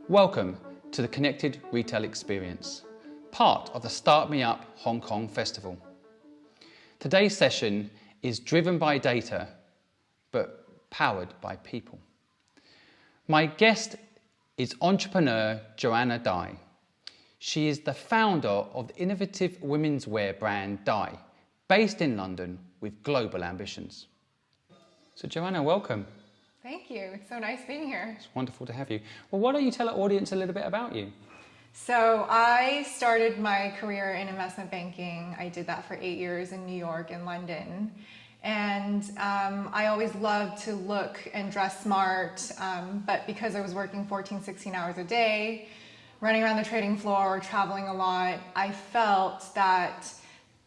Welcome to the Connected Retail Experience, part of the Start Me Up Hong Kong Festival. Today's session is driven by data, but powered by people. My guest is entrepreneur Joanna Dai. She is the founder of the innovative womenswear brand Dai, based in London with global ambitions. So Joanna, welcome. Thank you. It's so nice being here. It's wonderful to have you. Well, why don't you tell our audience a little bit about you? So I started my career in investment banking. I did that for 8 years in New York and London. And I always loved to look and dress smart, but because I was working 14, 16 hours a day, running around the trading floor, traveling a lot, I felt that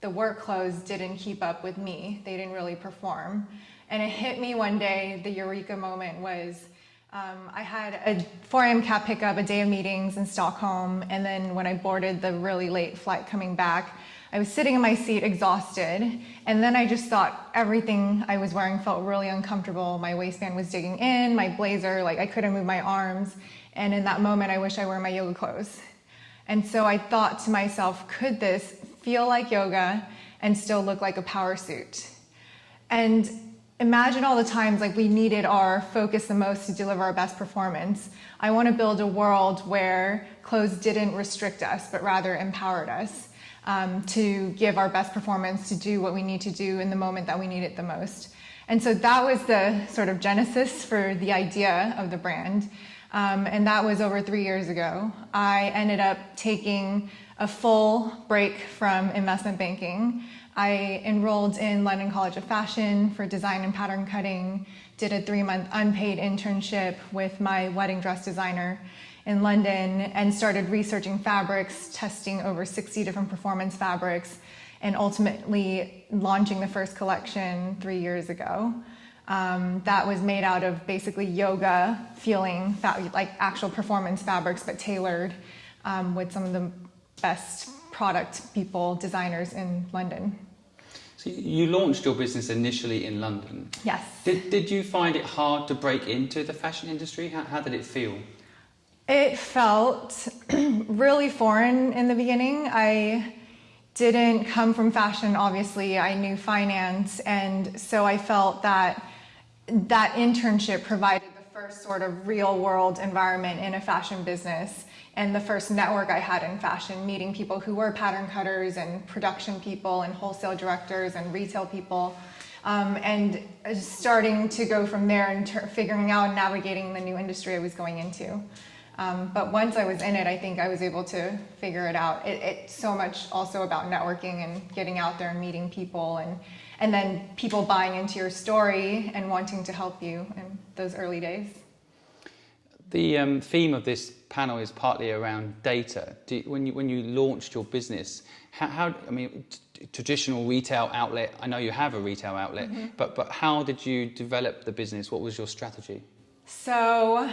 the work clothes didn't keep up with me. They didn't really perform. And it hit me one day, the eureka moment was, I had a 4 a.m. cab pickup, a day of meetings in Stockholm, and then when I boarded the really late flight coming back, I was sitting in my seat exhausted, and then I just thought everything I was wearing felt really uncomfortable. My waistband was digging in, my blazer, like I couldn't move my arms, and in that moment I wish I were in my yoga clothes. And so I thought to myself, could this feel like yoga and still look like a power suit? And imagine all the times like we needed our focus the most to deliver our best performance. I want to build a world where clothes didn't restrict us, but rather empowered us to give our best performance, to do what we need to do in the moment that we need it the most. And so that was the sort of genesis for the idea of the brand. And that was over 3 years ago. I ended up taking a full break from investment banking. I enrolled in London College of Fashion for design and pattern cutting, did a 3-month unpaid internship with my wedding dress designer in London, and started researching fabrics, testing over 60 different performance fabrics, and ultimately launching the first collection 3 years ago. That was made out of basically yoga feeling, like actual performance fabrics, but tailored with some of the best product people, designers in London. So you launched your business initially in London. Yes. Did you find it hard to break into the fashion industry? How did it feel? It felt really foreign in the beginning. I didn't come from fashion, obviously. I knew finance, and so I felt that that internship provided the first sort of real world environment in a fashion business, and the first network I had in fashion, meeting people who were pattern cutters and production people and wholesale directors and retail people, and starting to go from there and figuring out and navigating the new industry I was going into. But once I was in it, I think I was able to figure it out. It's so much also about networking and getting out there and meeting people, and then people buying into your story and wanting to help you in those early days. The theme of this panel is partly around data. When you launched your business, traditional retail outlet, I know you have a retail outlet, but how did you develop the business? What was your strategy? So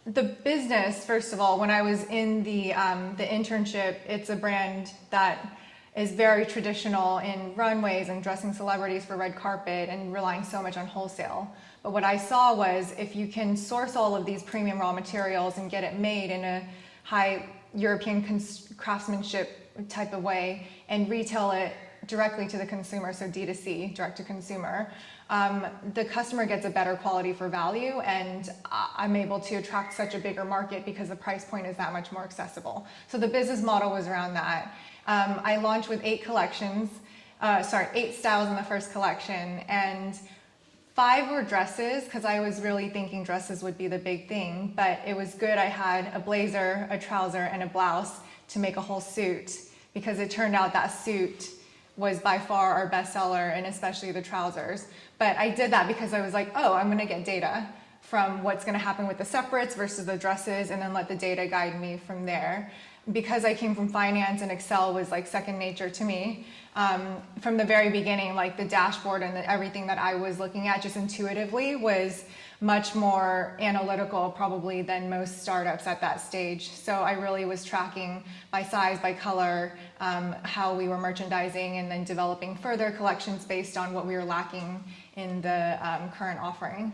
the business, first of all, when I was in the internship, it's a brand that is very traditional in runways and dressing celebrities for red carpet and relying so much on wholesale. But what I saw was if you can source all of these premium raw materials and get it made in a high European craftsmanship type of way and retail it directly to the consumer, so D2C, direct to consumer, the customer gets a better quality for value, and I'm able to attract such a bigger market because the price point is that much more accessible. So the business model was around that. I launched with 8 styles in the first collection, and 5 were dresses, because I was really thinking dresses would be the big thing, but it was good I had a blazer, a trouser, and a blouse to make a whole suit, because it turned out that suit was by far our bestseller, and especially the trousers. But I did that because I was like, oh, I'm gonna get data from what's gonna happen with the separates versus the dresses, and then let the data guide me from there. because I came from finance and Excel was like second nature to me, from the very beginning, like the dashboard and everything that I was looking at just intuitively was much more analytical probably than most startups at that stage. So I really was tracking by size, by color, how we were merchandising, and then developing further collections based on what we were lacking in the current offering.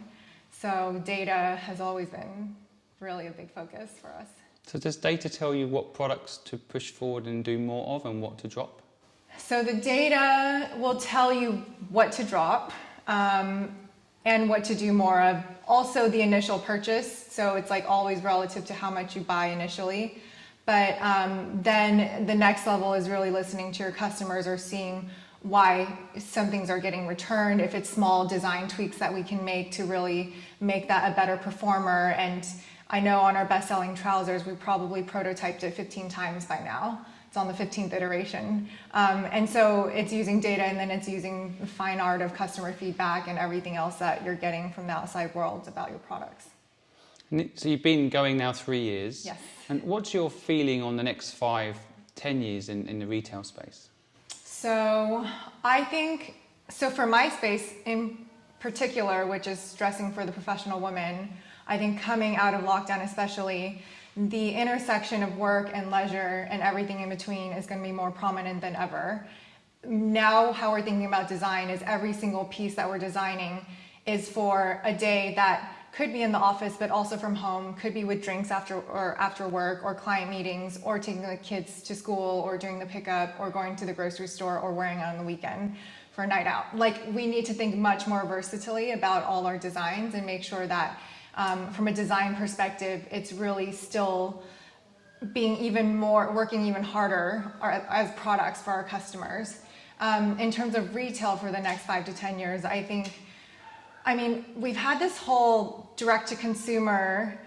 So data has always been really a big focus for us. So does data tell you what products to push forward and do more of and what to drop? So the data will tell you what to drop and what to do more of. Also the initial purchase, so it's like always relative to how much you buy initially. But then the next level is really listening to your customers or seeing why some things are getting returned, if it's small design tweaks that we can make to really make that a better performer. And I know on our best-selling trousers, we probably prototyped it 15 times by now. It's on the 15th iteration. And so it's using data, and then it's using the fine art of customer feedback and everything else that you're getting from the outside world about your products. So you've been going now 3 years. Yes. And what's your feeling on the next 5, 10 years in the retail space? So I think, so for my space in particular, which is dressing for the professional woman, I think coming out of lockdown especially, the intersection of work and leisure and everything in between is going to be more prominent than ever. Now how we're thinking about design is every single piece that we're designing is for a day that could be in the office but also from home, could be with drinks after work or client meetings or taking the kids to school or doing the pickup or going to the grocery store or wearing it on the weekend for a night out. Like, we need to think much more versatilely about all our designs and make sure that from a design perspective, it's really still being even more, working even harder as products for our customers. In terms of retail for the next 5 to 10 years, I mean, we've had this whole direct-to-consumer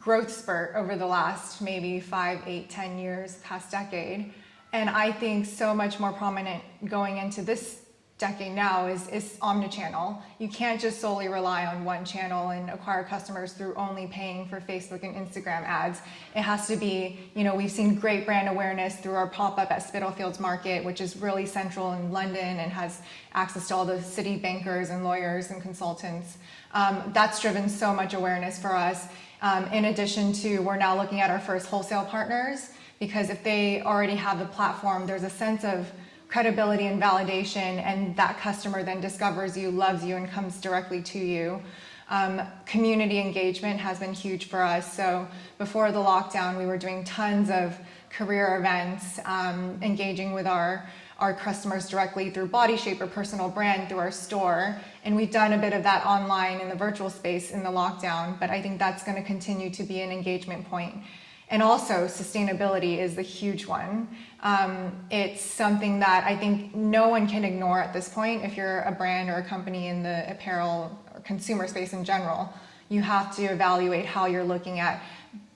growth spurt over the last maybe 5, 8, 10 years, past decade. And I think so much more prominent going into this decade now is omnichannel. You can't just solely rely on one channel and acquire customers through only paying for Facebook and Instagram ads. It has to be, you know, we've seen great brand awareness through our pop-up at Spitalfields Market, which is really central in London and has access to all the city bankers and lawyers and consultants. That's driven so much awareness for us. In addition to, we're now looking at our first wholesale partners, because if they already have the platform, there's a sense of credibility and validation, and that customer then discovers you, loves you, and comes directly to you. Community engagement has been huge for us. So before the lockdown, we were doing tons of career events, engaging with our customers directly through Body Shape or personal brand through our store. And we've done a bit of that online in the virtual space in the lockdown, but I think that's going to continue to be an engagement point. And also sustainability is the huge one. It's something that I think no one can ignore at this point. If you're a brand or a company in the apparel or consumer space in general, you have to evaluate how you're looking at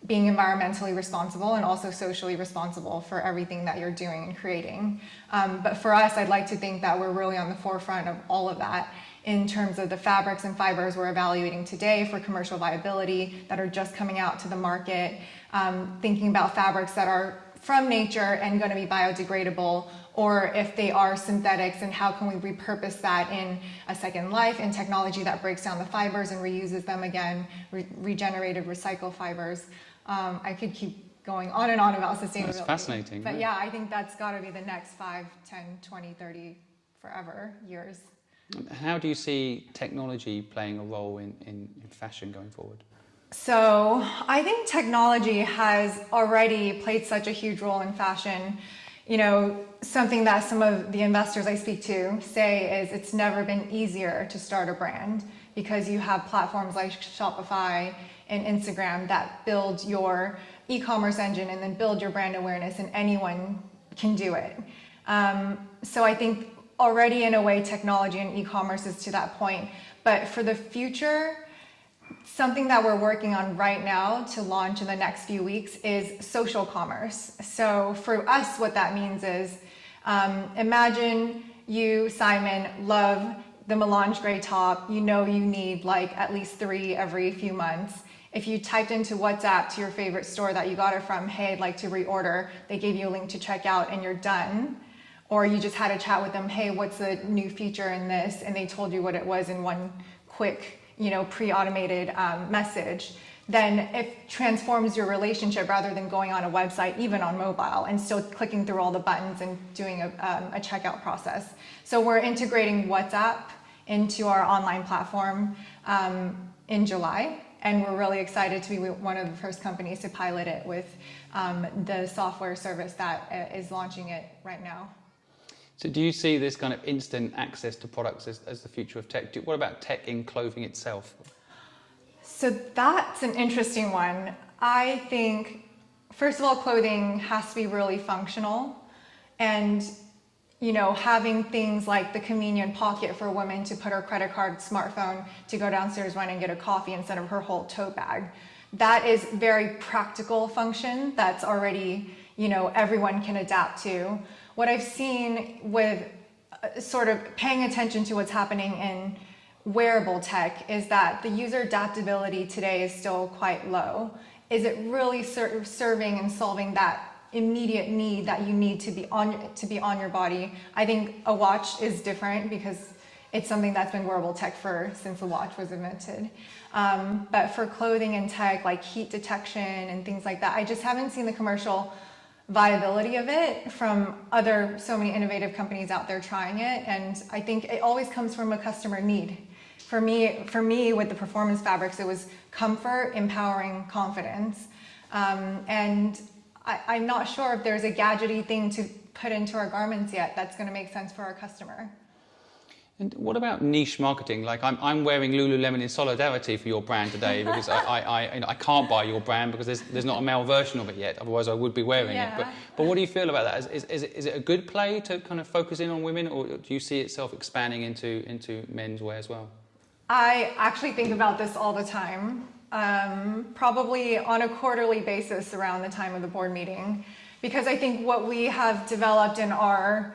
being environmentally responsible and also socially responsible for everything that you're doing and creating. But for us, I'd like to think that we're really on the forefront of all of that in terms of the fabrics and fibers we're evaluating today for commercial viability that are just coming out to the market, thinking about fabrics that are from nature and going to be biodegradable, or if they are synthetics, and how can we repurpose that in a second life in technology that breaks down the fibers and reuses them again, regenerated recycled fibers. I could keep going on and on about sustainability. That's fascinating. But yeah, I think that's got to be the next 5, 10, 20, 30, forever years. How do you see technology playing a role in fashion going forward? So I think technology has already played such a huge role in fashion. You know, something that some of the investors I speak to say is it's never been easier to start a brand, because you have platforms like Shopify and Instagram that build your e-commerce engine and then build your brand awareness, and anyone can do it. So I think already in a way technology and e-commerce is to that point. But for the future, something that we're working on right now to launch in the next few weeks is social commerce. So for us, what that means is, imagine you, Simon, love the melange gray top. You know you need like at least 3 every few months. If you typed into WhatsApp to your favorite store that you got it from, hey, I'd like to reorder, they gave you a link to check out and you're done. Or you just had a chat with them, hey, what's the new feature in this? And they told you what it was in one quick, pre-automated message. Then it transforms your relationship rather than going on a website, even on mobile, and still clicking through all the buttons and doing a checkout process. So we're integrating WhatsApp into our online platform in July, and we're really excited to be one of the first companies to pilot it with the software service that is launching it right now. So do you see this kind of instant access to products as the future of tech? What about tech in clothing itself? So that's an interesting one. I think, first of all, clothing has to be really functional, and having things like the convenient pocket for a woman to put her credit card, smartphone, to go downstairs, run and get a coffee instead of her whole tote bag. That is very practical function that's already, everyone can adapt to. What I've seen with sort of paying attention to what's happening in wearable tech is that the user adaptability today is still quite low. Is it really serving and solving that immediate need that you need to be on your body? I think a watch is different because it's something that's been wearable tech since the watch was invented. But for clothing and tech, like heat detection and things like that, I just haven't seen the commercial viability of it from so many innovative companies out there trying it. And I think it always comes from a customer need. For me, with the performance fabrics, it was comfort, empowering, confidence. And I'm not sure if there's a gadgety thing to put into our garments yet that's going to make sense for our customer. And what about niche marketing? Like I'm wearing Lululemon in solidarity for your brand today because I can't buy your brand because there's not a male version of it yet. Otherwise, I would be wearing it. But what do you feel about that? Is it a good play to kind of focus in on women, or do you see itself expanding into menswear as well? I actually think about this all the time, probably on a quarterly basis around the time of the board meeting, because I think what we have developed in our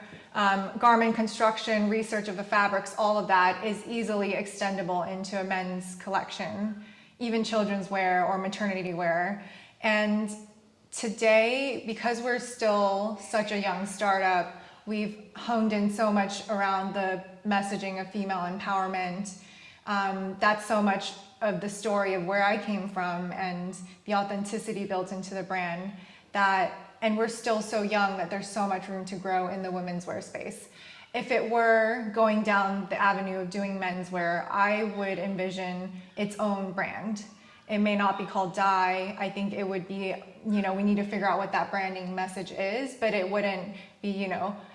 garment construction, research of the fabrics, all of that is easily extendable into a men's collection, even children's wear or maternity wear. And today, because we're still such a young startup, we've honed in so much around the messaging of female empowerment. That's so much of the story of where I came from and the authenticity built into the brand and we're still so young that there's so much room to grow in the women's wear space. If it were going down the avenue of doing menswear, I would envision its own brand. It may not be called Dai. I think it would be, we need to figure out what that branding message is, but it wouldn't be,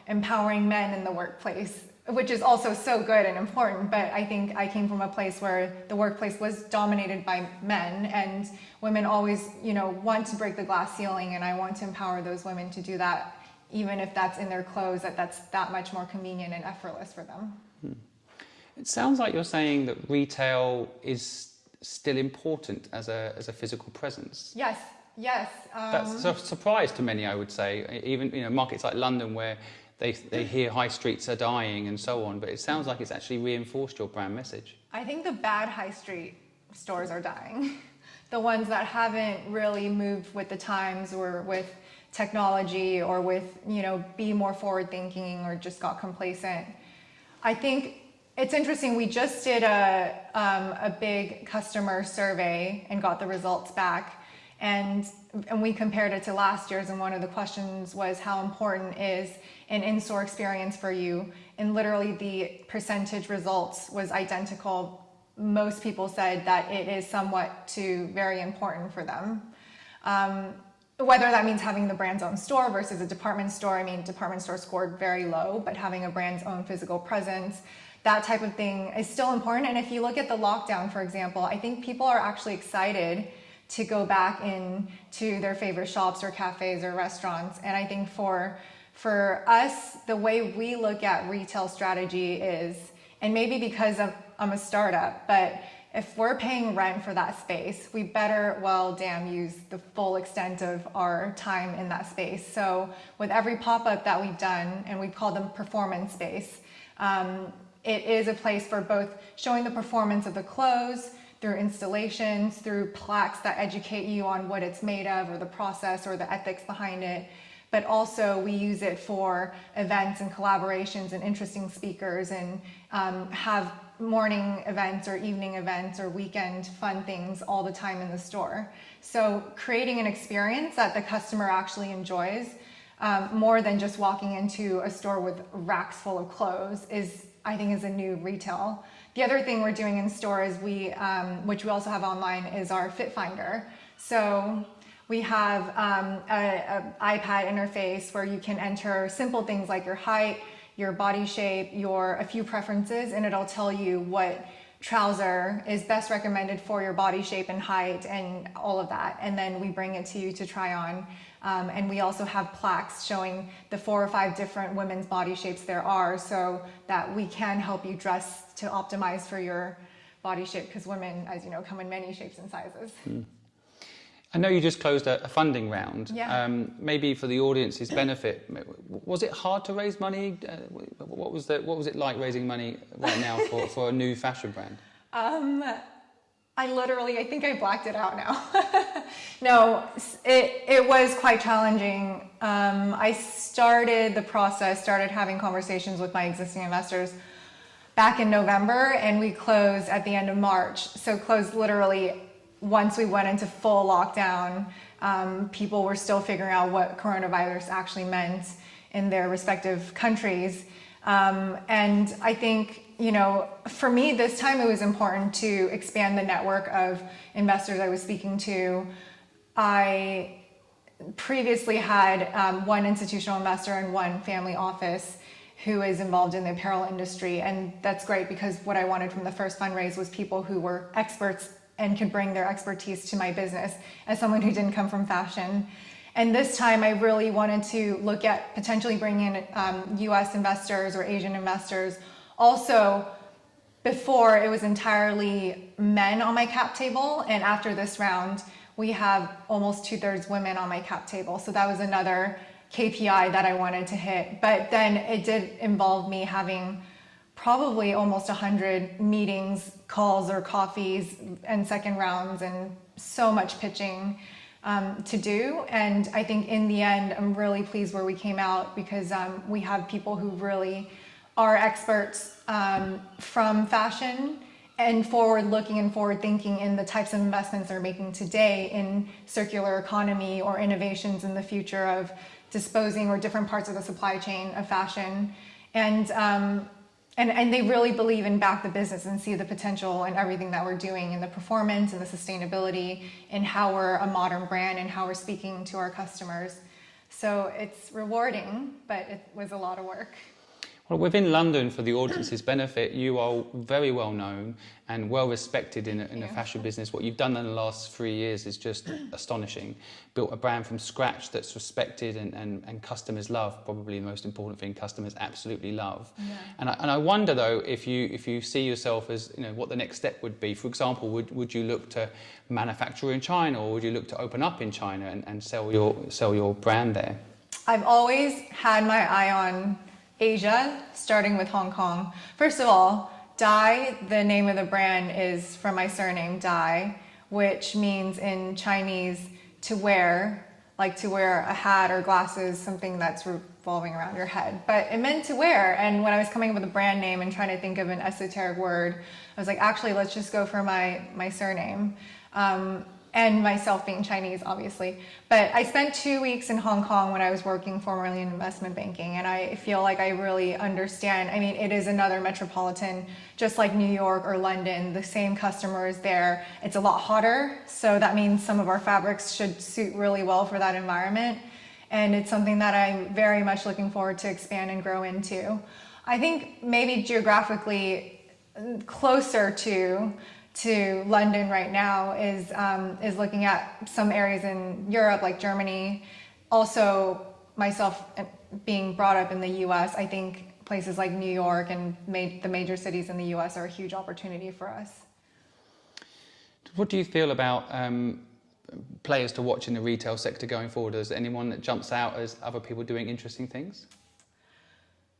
empowering men in the workplace, which is also so good and important. But I think I came from a place where the workplace was dominated by men, and women always, want to break the glass ceiling, and I want to empower those women to do that, even if that's in their clothes, that's that much more convenient and effortless for them. It sounds like you're saying that retail is still important as a physical presence. Yes. That's a surprise to many, I would say. Even markets like London where they hear high streets are dying and so on, but it sounds like it's actually reinforced your brand message. I think the bad high street stores are dying. The ones that haven't really moved with the times or with technology or with, be more forward thinking or just got complacent. I think it's interesting. We just did a big customer survey and got the results back. And we compared it to last year's, and one of the questions was how important is an in-store experience for you, and literally the percentage results was identical. Most people said that it is somewhat to very important for them. Whether that means having the brand's own store versus a department store, department store scored very low, but having a brand's own physical presence, that type of thing is still important. And if you look at the lockdown, for example, I think people are actually excited to go back into their favorite shops or cafes or restaurants. And I think for us, the way we look at retail strategy is, and maybe because I'm a startup, but if we're paying rent for that space, we better use the full extent of our time in that space. So with every pop-up that we've done, and we call them performance space, it is a place for both showing the performance of the clothes, through installations, through plaques that educate you on what it's made of or the process or the ethics behind it. But also we use it for events and collaborations and interesting speakers, and have morning events or evening events or weekend fun things all the time in the store. So creating an experience that the customer actually enjoys, more than just walking into a store with racks full of clothes, I think is a new retail. The other thing we're doing in store is which we also have online, is our Fit Finder. So we have an iPad interface where you can enter simple things like your height, your body shape, a few preferences, and it'll tell you what trouser is best recommended for your body shape and height and all of that. And then we bring it to you to try on. And we also have plaques showing the 4 or 5 different women's body shapes there are, so that we can help you dress to optimize for your body shape, because women, as you know, come in many shapes and sizes. I know you just closed a funding round. Yeah. Maybe for the audience's benefit, was it hard to raise money? What was it like raising money right now for a new fashion brand? I think I blacked it out now. No, it was quite challenging. I started having conversations with my existing investors back in November, and we closed at the end of March. So closed literally once we went into full lockdown. People were still figuring out what coronavirus actually meant in their respective countries. And I think, for me this time it was important to expand the network of investors I was speaking to. I previously had one institutional investor and one family office who is involved in the apparel industry. And that's great, because what I wanted from the first fundraise was people who were experts and could bring their expertise to my business as someone who didn't come from fashion. And this time I really wanted to look at potentially bringing in US investors or Asian investors. Also, before it was entirely men on my cap table, and after this round, we have almost 2/3 women on my cap table. So that was another KPI that I wanted to hit. But then it did involve me having probably almost 100 meetings, calls or coffees and second rounds, and so much pitching to do. And I think in the end, I'm really pleased where we came out, because we have people who really are experts from fashion and forward-looking and forward-thinking in the types of investments they're making today in circular economy or innovations in the future of disposing or different parts of the supply chain of fashion. And they really believe and back the business and see the potential in everything that we're doing, in the performance and the sustainability, in how we're a modern brand and how we're speaking to our customers. So it's rewarding, but it was a lot of work. Well, within London, for the audience's benefit, you are very well known and well respected in a fashion business. What you've done in the last 3 years is just astonishing. Built a brand from scratch that's respected and customers love. Probably the most important thing customers absolutely love. Yeah. And I wonder though, if you see yourself as, what the next step would be. For example, would you look to manufacture in China, or would you look to open up in China and sell your brand there? I've always had my eye on Asia, starting with Hong Kong. First of all, Dai, the name of the brand, is from my surname, Dai, which means in Chinese to wear, like to wear a hat or glasses, something that's revolving around your head. But it meant to wear, and when I was coming up with a brand name and trying to think of an esoteric word, I was like, actually, let's just go for my surname. And myself being Chinese, obviously. But I spent 2 weeks in Hong Kong when I was working formerly in investment banking, and I feel like I really understand. I mean, it is another metropolitan, just like New York or London, the same customers there. It's a lot hotter, so that means some of our fabrics should suit really well for that environment. And it's something that I'm very much looking forward to expand and grow into. I think maybe geographically closer to London right now is looking at some areas in Europe, like Germany. Also, myself being brought up in the US, I think places like New York and the major cities in the US are a huge opportunity for us. What do you feel about players to watch in the retail sector going forward? Is there anyone that jumps out as other people doing interesting things?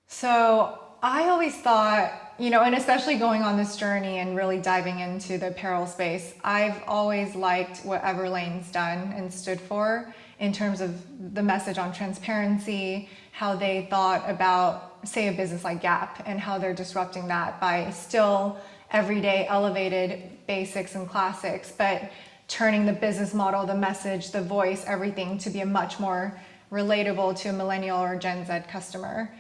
So I always thought, and especially going on this journey and really diving into the apparel space, I've always liked what Everlane's done and stood for in terms of the message on transparency, how they thought about, say, a business like Gap and how they're disrupting that by still everyday elevated basics and classics, but turning the business model, the message, the voice, everything to be a much more relatable to a millennial or Gen Z customer.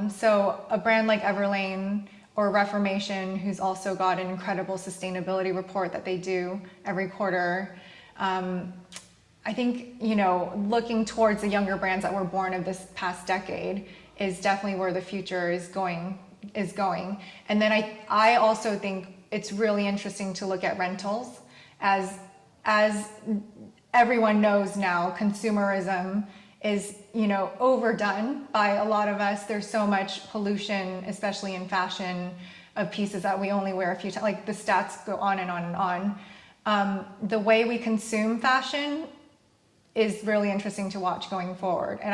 So a brand like Everlane or Reformation, who's also got an incredible sustainability report that they do every quarter. I think, looking towards the younger brands that were born of this past decade is definitely where the future is going. And then I also think it's really interesting to look at rentals as everyone knows now, consumerism is, overdone by a lot of us. There's so much pollution, especially in fashion, of pieces that we only wear a few times. Like the stats go on and on and on. The way we consume fashion is really interesting to watch going forward. And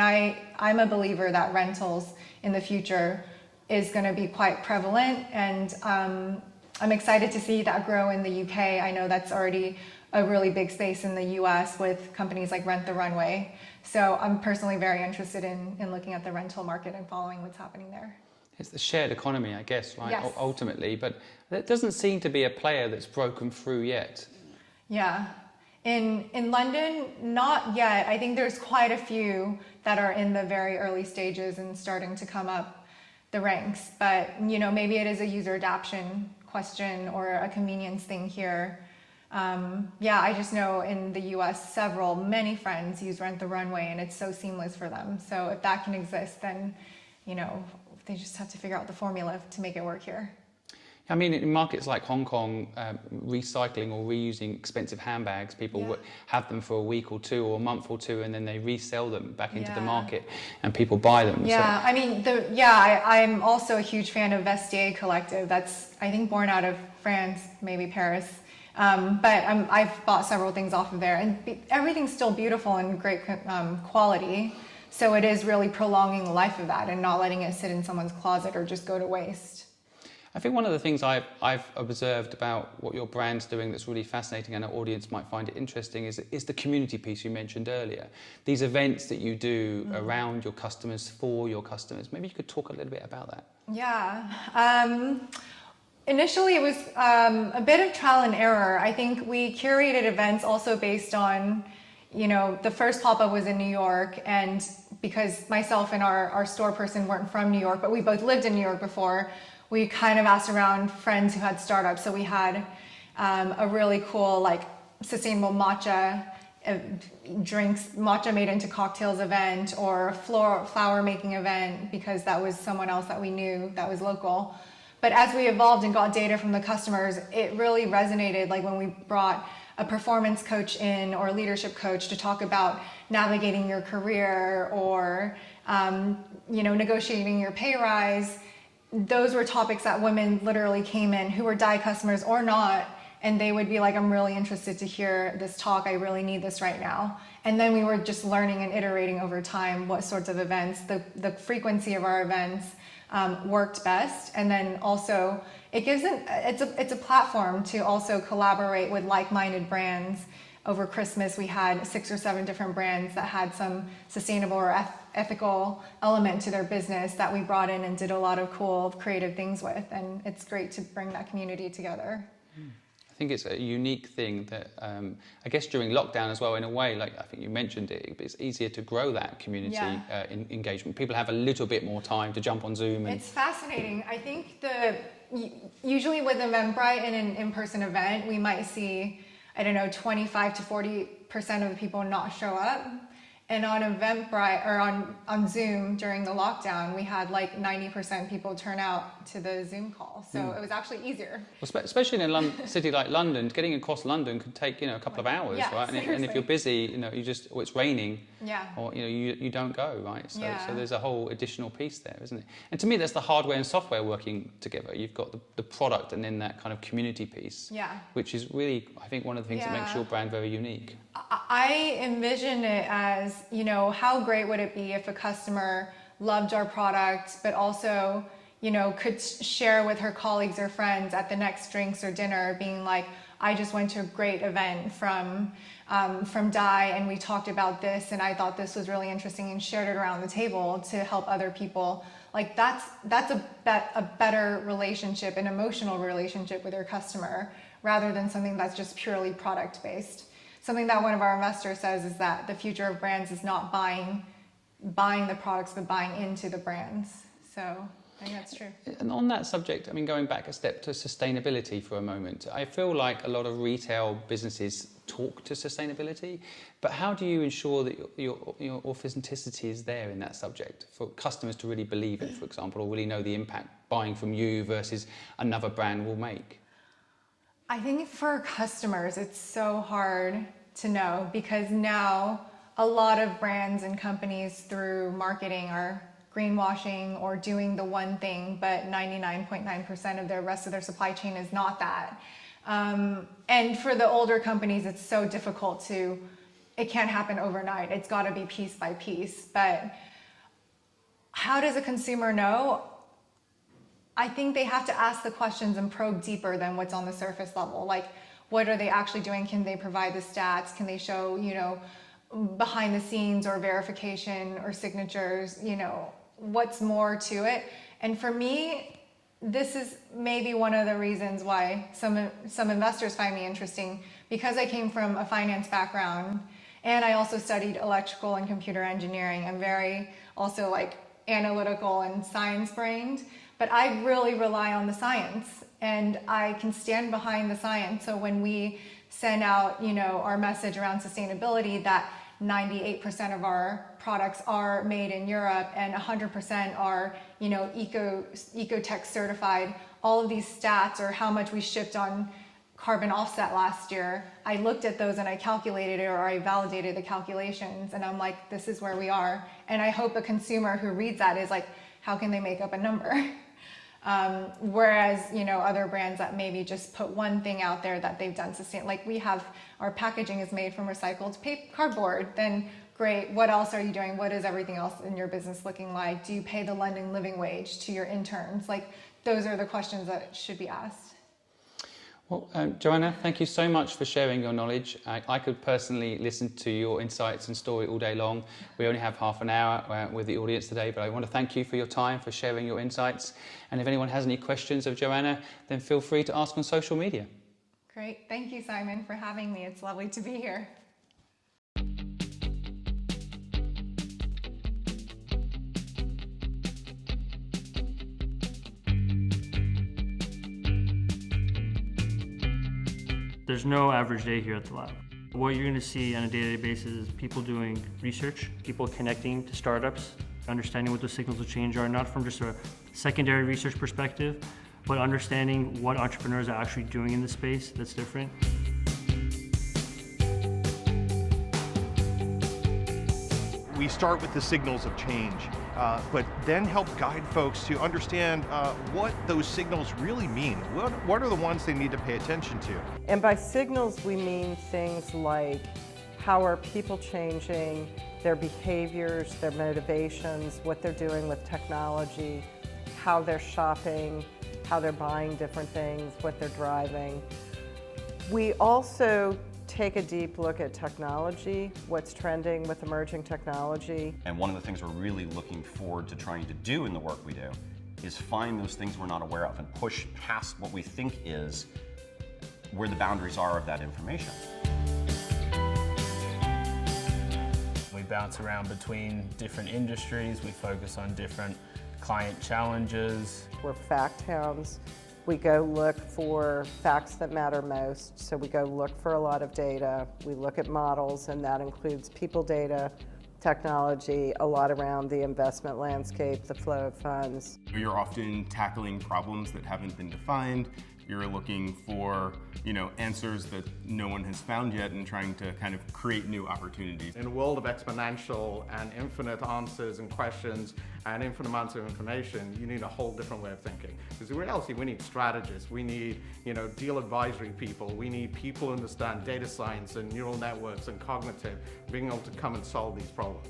I'm a believer that rentals in the future is going to be quite prevalent. And I'm excited to see that grow in the UK. I know that's already a really big space in the US with companies like Rent the Runway. So I'm personally very interested in looking at the rental market and following what's happening there. It's the shared economy, I guess, right? Yes. Ultimately, but there doesn't seem to be a player that's broken through yet. Yeah. In London, not yet. I think there's quite a few that are in the very early stages and starting to come up the ranks. But, maybe it is a user adoption question or a convenience thing here. I just know in the US, many friends use Rent the Runway and it's so seamless for them. So if that can exist, then, they just have to figure out the formula to make it work here. I mean, in markets like Hong Kong, recycling or reusing expensive handbags, people have them for a week or two or a month or two, and then they resell them back into the market, and people buy them. Yeah, so. I mean, I'm also a huge fan of Vestiaire Collective. That's, I think, born out of France, maybe Paris. But I've bought several things off of there, and everything's still beautiful and great quality. So it is really prolonging the life of that and not letting it sit in someone's closet or just go to waste. I think one of the things I've observed about what your brand's doing that's really fascinating and our audience might find it interesting is the community piece you mentioned earlier. These events that you do around your customers, for your customers. Maybe you could talk a little bit about that. Yeah. Initially, it was a bit of trial and error. I think we curated events also based on, the first pop-up was in New York, and because myself and our store person weren't from New York, but we both lived in New York before, we kind of asked around friends who had startups. So we had a really cool, sustainable matcha drinks, matcha made into cocktails event, or a flower making event, because that was someone else that we knew that was local. But as we evolved and got data from the customers, it really resonated, like when we brought a performance coach in or a leadership coach to talk about navigating your career or negotiating your pay rise. Those were topics that women literally came in who were Dai customers or not, and they would be like, I'm really interested to hear this talk. I really need this right now. And then we were just learning and iterating over time what sorts of events, the frequency of our events worked best. And then also it gives it's a platform to also collaborate with like-minded brands. Over Christmas, we had 6 or 7 different brands that had some sustainable or ethical element to their business that we brought in and did a lot of cool creative things with. And it's great to bring that community together. I think it's a unique thing that I guess during lockdown as well, in a way, like I think you mentioned it, it's easier to grow that community engagement. People have a little bit more time to jump on Zoom. It's fascinating. I think usually with Eventbrite in an in-person event, we might see 25 to 40% of the people not show up. And on Eventbrite or on Zoom during the lockdown, we had 90% people turn out to the Zoom call. So it was actually easier. Well, especially in a city like London, getting across London could take a couple of hours, right? And if you're busy, it's raining, or you don't go, right? So there's a whole additional piece there, isn't it? And to me, that's the hardware and software working together. You've got the product and then that kind of community piece, which is really, I think, one of the things that makes your brand very unique. I envision it as, how great would it be if a customer loved our product, but also, could share with her colleagues or friends at the next drinks or dinner, being like, I just went to a great event from Dai, and we talked about this, and I thought this was really interesting, and shared it around the table to help other people. Like that's a better relationship, an emotional relationship with your customer, rather than something that's just purely product based. Something that one of our investors says is that the future of brands is not buying the products, but buying into the brands. So I think that's true. And on that subject, I mean, going back a step to sustainability for a moment, I feel like a lot of retail businesses talk to sustainability, but how do you ensure that your authenticity is there in that subject for customers to really believe it, for example, or really know the impact buying from you versus another brand will make? I think for customers, it's so hard to know, because now a lot of brands and companies through marketing are greenwashing or doing the one thing, but 99.9% of the rest of their supply chain is not that. And for the older companies, it's so difficult it can't happen overnight. It's got to be piece by piece. But how does a consumer know? I think they have to ask the questions and probe deeper than what's on the surface level. Like, what are they actually doing? Can they provide the stats? Can they show, behind the scenes or verification or signatures, what's more to it? And for me, this is maybe one of the reasons why some investors find me interesting, because I came from a finance background and I also studied electrical and computer engineering. I'm very also like analytical and science brained, but I really rely on the science, and I can stand behind the science. So when we send out, our message around sustainability, that 98% of our products are made in Europe and 100% are, Ecotech certified, all of these stats, or how much we shipped on carbon offset last year, I looked at those and I calculated it, or I validated the calculations, and I'm like, this is where we are. And I hope a consumer who reads that is like, how can they make up a number? Whereas, other brands that maybe just put one thing out there that they've done like we have, our packaging is made from recycled cardboard, then great, what else are you doing? What is everything else in your business looking like? Do you pay the London living wage to your interns? Like, those are the questions that should be asked. Well, Joanna, thank you so much for sharing your knowledge. I could personally listen to your insights and story all day long. We only have half an hour with the audience today, but I want to thank you for your time, for sharing your insights. And if anyone has any questions of Joanna, then feel free to ask on social media. Great. Thank you, Simon, for having me. It's lovely to be here. There's no average day here at the lab. What you're going to see on a day-to-day basis is people doing research, people connecting to startups, understanding what the signals of change are, not from just a secondary research perspective, but understanding what entrepreneurs are actually doing in the space that's different. We start with the signals of change, but then help guide folks to understand what those signals really mean. What are the ones they need to pay attention to? And by signals, we mean things like, how are people changing, their behaviors, their motivations, what they're doing with technology, how they're shopping, how they're buying different things, what they're driving. We also take a deep look at technology, what's trending with emerging technology. And one of the things we're really looking forward to trying to do in the work we do is find those things we're not aware of and push past what we think is where the boundaries are of that information. We bounce around between different industries, we focus on different client challenges. We're fact hounds. We go look for facts that matter most, so we go look for a lot of data. We look at models, and that includes people data, technology, a lot around the investment landscape, the flow of funds. You're often tackling problems that haven't been defined. You're looking for, answers that no one has found yet and trying to kind of create new opportunities. In a world of exponential and infinite answers and questions and infinite amounts of information, you need a whole different way of thinking. Because in reality, we need strategists, we need, deal advisory people, we need people who understand data science and neural networks and cognitive, being able to come and solve these problems.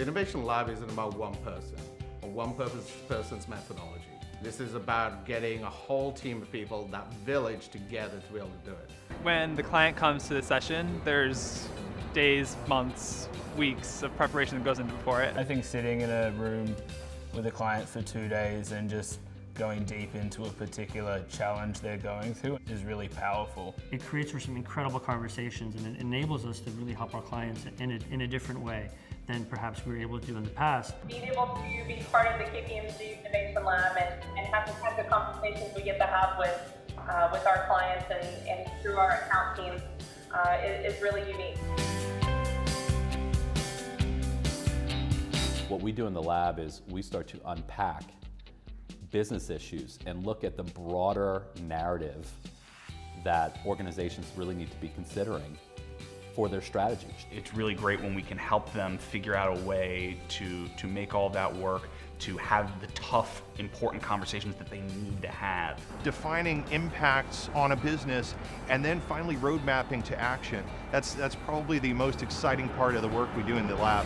The Innovation Lab isn't about one person or one person's methodology. This is about getting a whole team of people, that village together to be able to do it. When the client comes to the session, there's days, months, weeks of preparation that goes into before it. I think sitting in a room with a client for 2 days and just going deep into a particular challenge they're going through is really powerful. It creates for some incredible conversations, and it enables us to really help our clients in a different way than perhaps we were able to do in the past. Being able to be part of the KPMG Innovation Lab and have the kinds of conversations we get to have with our clients and through our account teams is really unique. What we do in the lab is we start to unpack business issues and look at the broader narrative that organizations really need to be considering for their strategies. It's really great when we can help them figure out a way to make all that work, to have the tough, important conversations that they need to have. Defining impacts on a business and then finally road mapping to action. That's probably the most exciting part of the work we do in the lab.